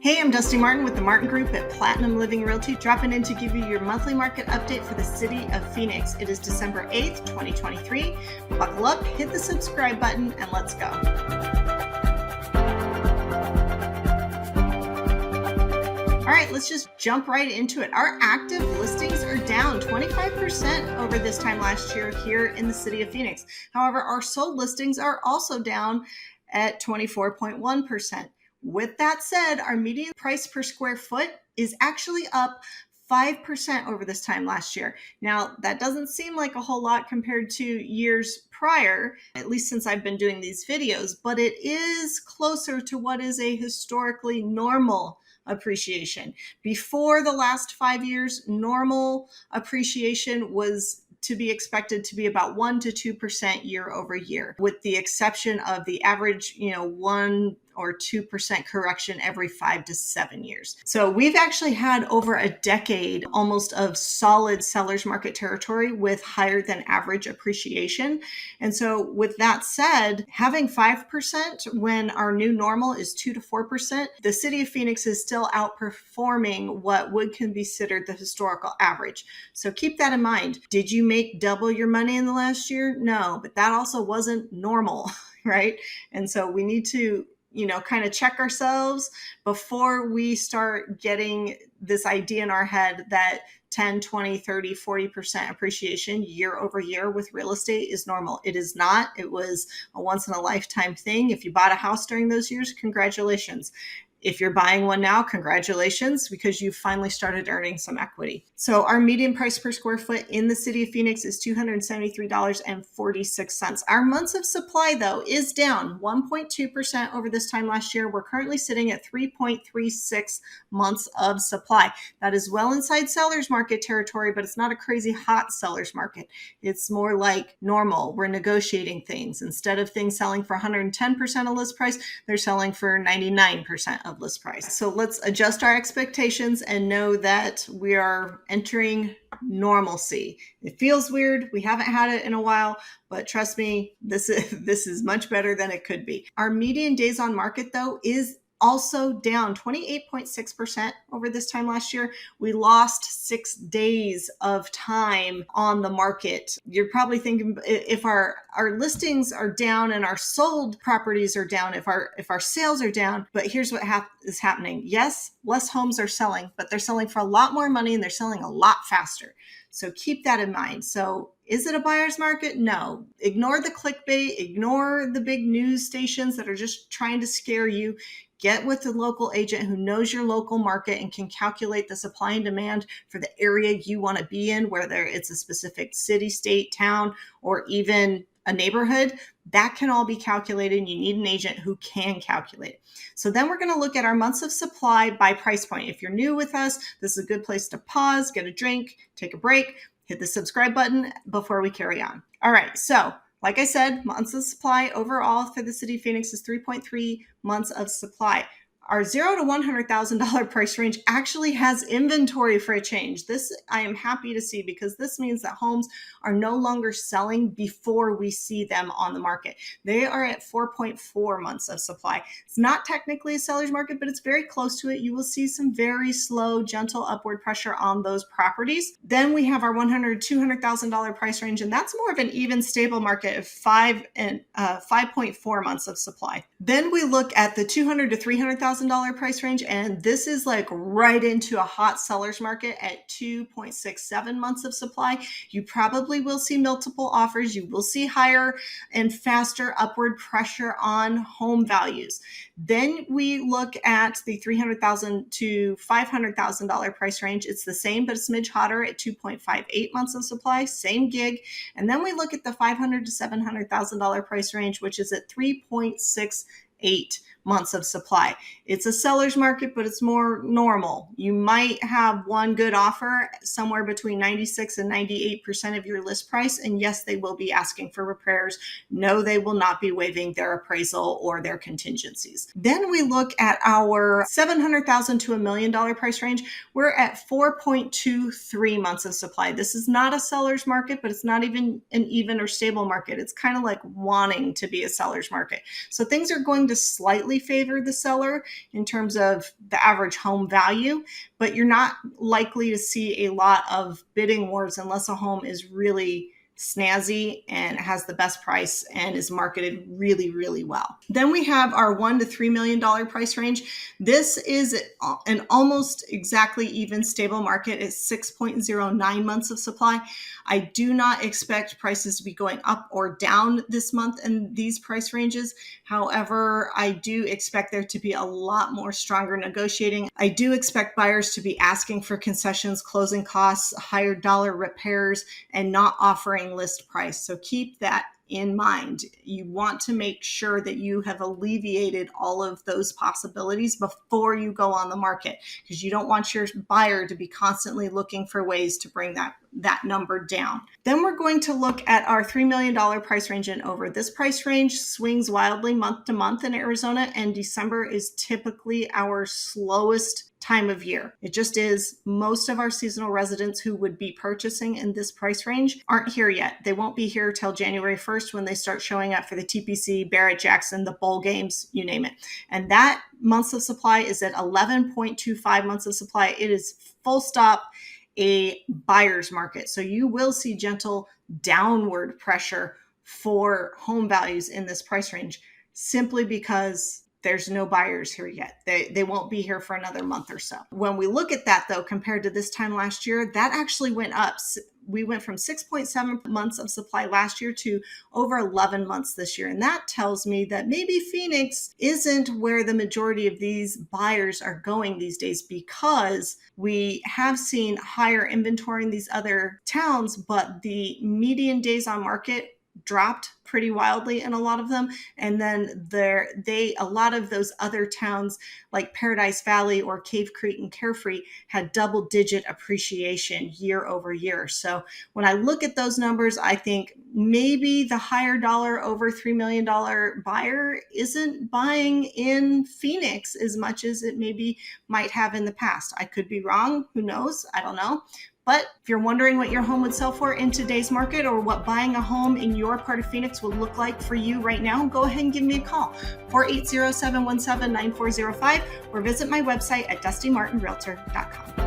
Hey, I'm Dusti Martin with the Martin Group at Platinum Living Realty, dropping in to give you your monthly market update for the city of Phoenix. It is December 8th, 2023. Buckle up, hit the subscribe button, and let's go. All right, let's just jump right into it. Our active listings are down 25% over this time last year here in the city of Phoenix. However, our sold listings are also down at 24.1%. With that said, our median price per square foot is actually up 5% over this time last year. Now, that doesn't seem like a whole lot compared to years prior, at least since I've been doing these videos, but it is closer to what is a historically normal appreciation. Before the last 5 years, normal appreciation was to be expected to be about 1 to 2% year over year, with the exception of the average, 1 or 2% correction every 5 to 7 years. So we've actually had over a decade almost of solid seller's market territory with higher than average appreciation. And so with that said, having 5% when our new normal is 2 to 4%, the city of Phoenix is still outperforming what would be considered the historical average. So keep that in mind. Did you make double your money in the last year? No, but that also wasn't normal, right? And so we need to kind of check ourselves before we start getting this idea in our head that 10, 20, 30, 40% appreciation year over year with real estate is normal. It is not. It was a once in a lifetime thing. If you bought a house during those years, congratulations. If you're buying one now, congratulations, because you've finally started earning some equity. So our median price per square foot in the city of Phoenix is $273.46. Our months of supply, though, is down 1.2% over this time last year. We're currently sitting at 3.36 months of supply. That is well inside seller's market territory, but it's not a crazy hot seller's market. It's more like normal. We're negotiating things. Instead of things selling for 110% of list price, they're selling for 99% of list price. So let's adjust our expectations and know that we are entering normalcy. It feels weird. We haven't had it in a while, but trust me, this is much better than it could be. Our median days on market, though, is also down 28.6% over this time last year. We lost 6 days of time on the market. You're probably thinking, if our listings are down and our sold properties are down, if our sales are down, but here's what is happening. Yes, less homes are selling, but they're selling for a lot more money and they're selling a lot faster. So keep that in mind. So is it a buyer's market? No. Ignore the clickbait, ignore the big news stations that are just trying to scare you. Get with the local agent who knows your local market and can calculate the supply and demand for the area you want to be in, whether it's a specific city, state, town, or even a neighborhood. That can all be calculated, and you need an agent who can calculate it. So then we're going to look at our months of supply by price point. If you're new with us, this is a good place to pause, get a drink, take a break, hit the subscribe button before we carry on. All right, so like I said, months of supply overall for the city of Phoenix is 3.3 months of supply. Our $0 to $100,000 price range actually has inventory for a change. This I am happy to see, because this means that homes are no longer selling before we see them on the market. They are at 4.4 months of supply. It's not technically a seller's market, but it's very close to it. You will see some very slow, gentle upward pressure on those properties. Then we have our $100,000 to $200,000 price range, and that's more of an even stable market of 5.4 months of supply. Then we look at the $200,000 to $300,000 price range, and this is like right into a hot seller's market at 2.67 months of supply. You probably will see multiple offers. You will see higher and faster upward pressure on home values. Then we look at the $300,000 to $500,000 price range. It's the same, but a smidge hotter at 2.58 months of supply, same gig. And then we look at the $500,000 to $700,000 price range, which is at 3.68 months of supply. It's a seller's market, but it's more normal. You might have one good offer somewhere between 96 and 98% of your list price. And yes, they will be asking for repairs. No, they will not be waiving their appraisal or their contingencies. Then we look at our $700,000 to $1 million price range. We're at 4.23 months of supply. This is not a seller's market, but it's not even an even or stable market. It's kind of like wanting to be a seller's market. So things are going to slightly slightly favor the seller in terms of the average home value, but you're not likely to see a lot of bidding wars unless a home is really snazzy and has the best price and is marketed really, really well. Then we have our $1 to $3 million price range. This is an almost exactly even stable market. It's 6.09 months of supply. I do not expect prices to be going up or down this month in these price ranges. However, I do expect there to be a lot more stronger negotiating. I do expect buyers to be asking for concessions, closing costs, higher dollar repairs, and not offering list price. So keep that in mind. You want to make sure that you have alleviated all of those possibilities before you go on the market, because you don't want your buyer to be constantly looking for ways to bring that number down. Then we're going to look at our $3 million price range and over. This price range swings wildly month to month in Arizona, and December is typically our slowest time of year. It just is. Most of our seasonal residents who would be purchasing in this price range aren't here yet. They won't be here till January 1st when they start showing up for the TPC, Barrett-Jackson, the bowl games, you name it. And that months of supply is at 11.25 months of supply. It is full stop a buyer's market. So you will see gentle downward pressure for home values in this price range simply because there's no buyers here yet. They won't be here for another month or so. When we look at that though, compared to this time last year, that actually went up. We went from 6.7 months of supply last year to over 11 months this year. And that tells me that maybe Phoenix isn't where the majority of these buyers are going these days, because we have seen higher inventory in these other towns, but the median days on market dropped pretty wildly in a lot of them. And then a lot of those other towns like Paradise Valley or Cave Creek and Carefree had double-digit appreciation year over year. So when I look at those numbers, I think maybe the higher dollar over $3 million buyer isn't buying in Phoenix as much as it maybe might have in the past. I could be wrong. Who knows? I don't know. But if you're wondering what your home would sell for in today's market, or what buying a home in your part of Phoenix would look like for you right now, go ahead and give me a call, 480-717-9405, or visit my website at dustimartinrealtor.com.